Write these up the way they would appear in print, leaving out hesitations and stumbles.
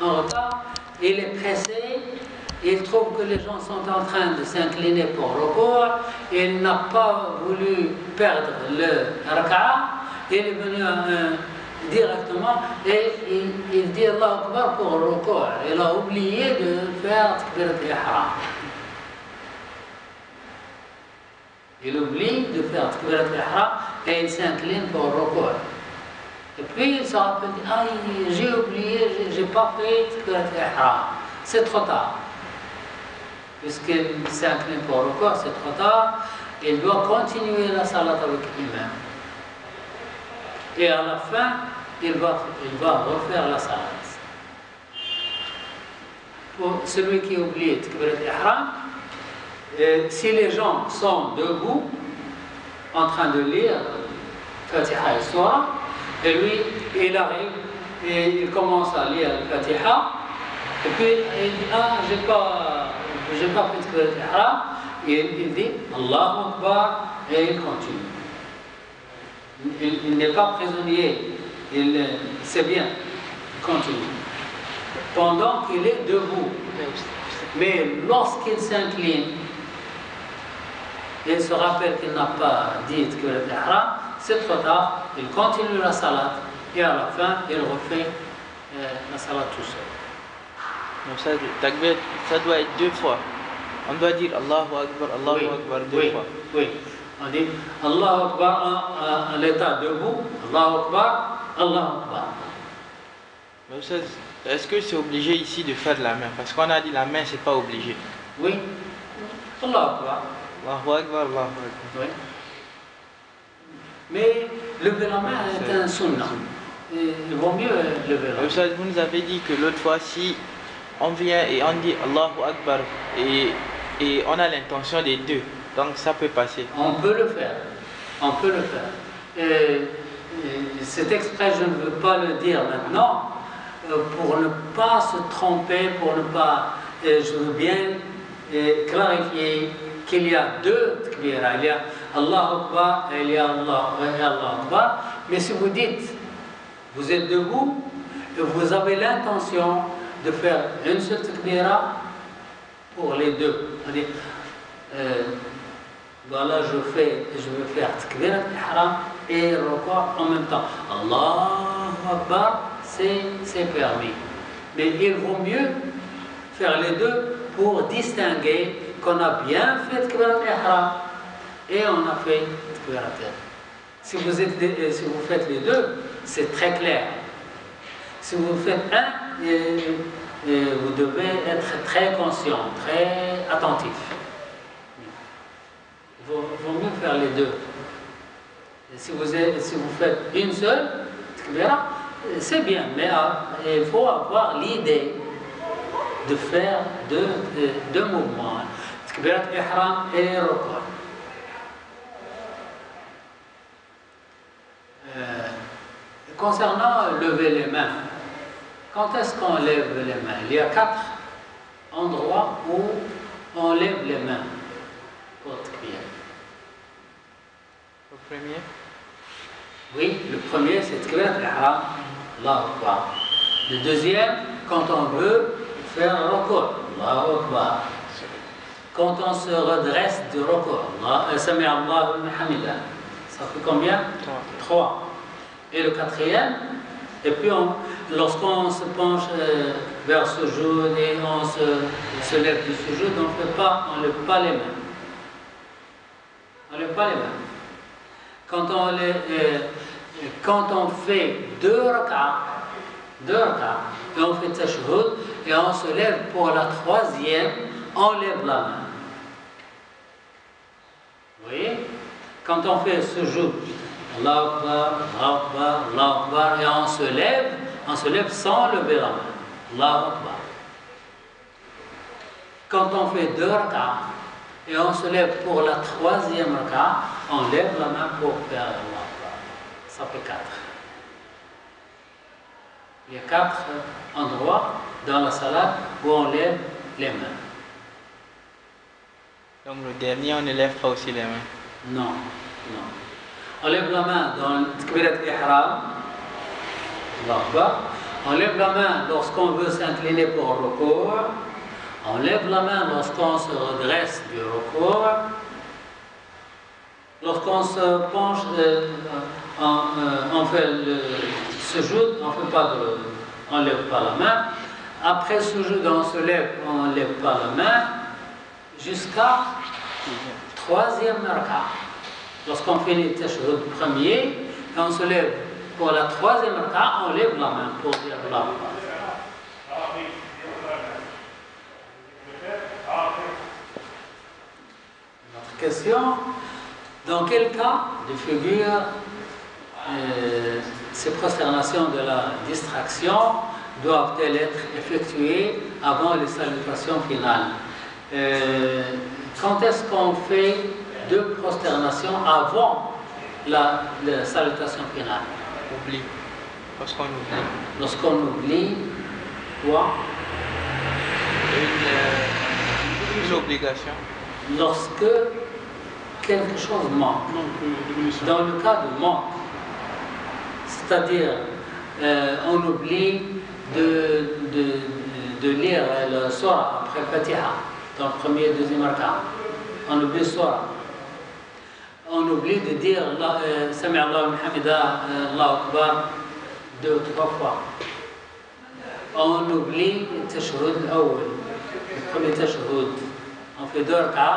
en retard, il est pressé, il trouve que les gens sont en train de s'incliner pour le recours, il n'a pas voulu perdre le raka'a, il est venu directement et il dit Allah Akbar pour le recours. Il a oublié de faire Takbirat al-Ihram. Il oublie de faire Takbirat al-Ihram et il s'incline pour le recours. Et puis il se rappelle, ah, j'ai oublié, j'ai pas fait Takbirat al-Ihram. C'est trop tard. Puisqu'il s'incline pour le recours, c'est trop tard. Il doit continuer la salat avec l'imam. Et à la fin, il va refaire la salat. Pour celui qui oublie Takbirat al-Ihram, si les gens sont debout, en train de lire Fatiha et Surah, et lui, il arrive et il commence à lire Fatiha, et puis il dit, ah, j'ai pas fait Takbirat al-Ihram, et il dit Allahu Akbar, et il continue. Il n'est pas prisonnier, il sait bien, il continue. Pendant qu'il est debout. Mais lorsqu'il s'incline, il se rappelle qu'il n'a pas dit que l'ihram, c'est trop tard, il continue la salat, et à la fin, il refait la salat tout seul. Donc ça doit être 2 fois. On doit dire Allahu Akbar 2 fois. Oui. On dit Allahu Akbar à l'état debout, Allahu Akbar, Allahu Akbar. Est-ce que c'est obligé ici de faire de la main? Parce qu'on a dit la main, c'est pas obligé. Oui. Allahu Akbar. Allahu Akbar, Allahu Akbar. Oui. Mais lever la main est un sunnah. Il vaut mieux lever la main. Vous nous avez dit que l'autre fois, si on vient et on dit Allahu Akbar et on a l'intention des deux, donc ça peut passer. On peut le faire. On peut le faire. Cet extrait, je ne veux pas le dire maintenant, pour ne pas se tromper, pour ne pas... je veux bien clarifier qu'il y a 2 takbira. Il y a Allahu Akbar et il y a Allah Akbar. Mais si vous dites, vous êtes debout, et vous avez l'intention de faire une seule takbira pour les deux. C'est-à-dire, voilà, je veux faire takbira al-ihram et ruku' en même temps. Allahu Akbar, c'est permis. Mais il vaut mieux faire les deux pour distinguer qu'on a bien fait takbira al-ihram et on a fait takbira al-ihram. Si vous faites les deux, c'est très clair. Si vous faites un, vous devez être très conscient, très attentif. Il vaut mieux faire les deux. Et si vous faites une seule, c'est bien, mais il faut avoir l'idée de faire deux mouvements, takbirat ihram et ruku'. Concernant lever les mains, quand est-ce qu'on lève les mains? Il y a 4 endroits où on lève les mains pour takbir. Le premier? Oui, le premier c'est takbirat al-ihram, Allahu Akbar. Le deuxième, quand on veut faire un ruku', Allahu Akbar. Quand on se redresse du ruku', Sami Allahu liman hamidah. Ça fait combien? 3. Et le quatrième, et puis lorsqu'on se penche vers ce sujoud et on se lève du sujoud, on ne lève pas les mains. On ne lève pas les mains. Quand on fait 2 rak'ah, et on fait tashahhud, et on se lève pour la 3e, on lève la main. Vous voyez? Quand on fait sujoud, Allahu Akbar, Allahu Akbar, Allahu Akbar, et on se lève sans lever la main. Allahu Akbar. Quand on fait 2 rak'ah et on se lève pour la 3e rak'ah, on lève la main pour faire Allahu Akbar. Ça fait 4. Il y a 4 endroits dans la salat où on lève les mains. Donc le dernier, on ne lève pas aussi les mains? Non, non. On lève la main dans le takbirat ihram, Allahu Akbar. On lève la main lorsqu'on veut s'incliner pour le recours. On lève la main lorsqu'on se redresse du recours. Lorsqu'on se penche, on fait le sujoud, on lève pas la main. Après sujoud, on lève pas la main jusqu'à troisième raka. Lorsqu'on finit le tashahhud premier, quand on se lève pour la troisième raka, on lève la main pour dire Allah. Notre question, dans quel cas de figure ces prosternations de la distraction doivent-elles être effectuées avant les salutations finales? Quand est-ce qu'on fait deux prosternations avant la salutation finale? Oublie. Lorsqu'on oublie. Lorsqu'on oublie quoi? Une obligation. Lorsque quelque chose manque. Dans le cas de manque, c'est-à-dire on oublie de lire le surah après Fatiha, dans le premier et deuxième raka. On oublie le surah. On oublie de dire Sami Allahu liman hamida, Allahu Akbar 2 ou 3 fois. On oublie le tashahhud le premier tashahhud. On fait 2 raka,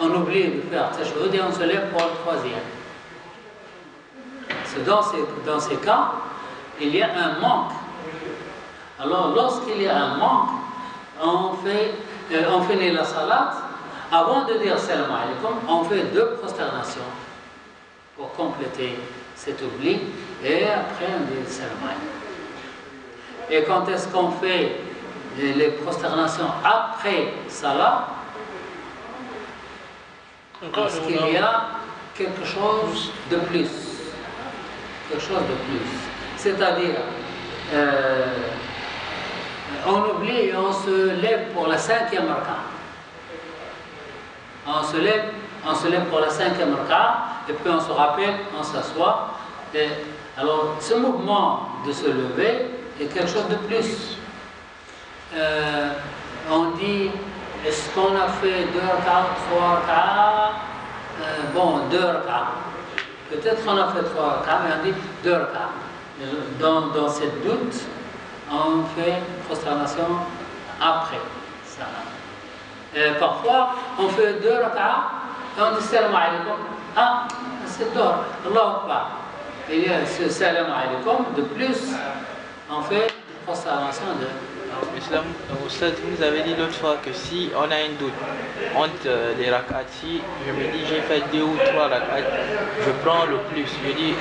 on oublie de faire tashahhud et on se lève pour le troisième. C'est dans ces cas, il y a un manque. Alors, lorsqu'il y a un manque, on finit la salat. Avant de dire salam alaykum, on fait 2 prosternations pour compléter cet oubli et après on dit salam alaykum. Et quand est-ce qu'on fait les prosternations après salat? Parce qu'il y a quelque chose de plus. Quelque chose de plus. C'est-à-dire, on oublie et on se lève pour la 5e raka. On se lève pour la 5e raka, et puis on se rappelle, on s'assoit. Alors, ce mouvement de se lever est quelque chose de plus. On dit, est-ce qu'on a fait 2 raka, 3 raka? Bon, 2 raka. Peut-être qu'on a fait 3 raka, mais on dit 2 raka. Dans cette doute, on fait prosternation après ça. Parfois, on fait 2 raka et on dit salam alaykum. Ah, c'est d'or, Allahu Akbar. Il y a ce salam alaykum, de plus, on fait une prosternation de. Islam, vous nous avez dit l'autre fois que si on a un doute entre les rak'at, si je me dis j'ai fait 2 ou 3 rak'at, je prends le plus. Je dis,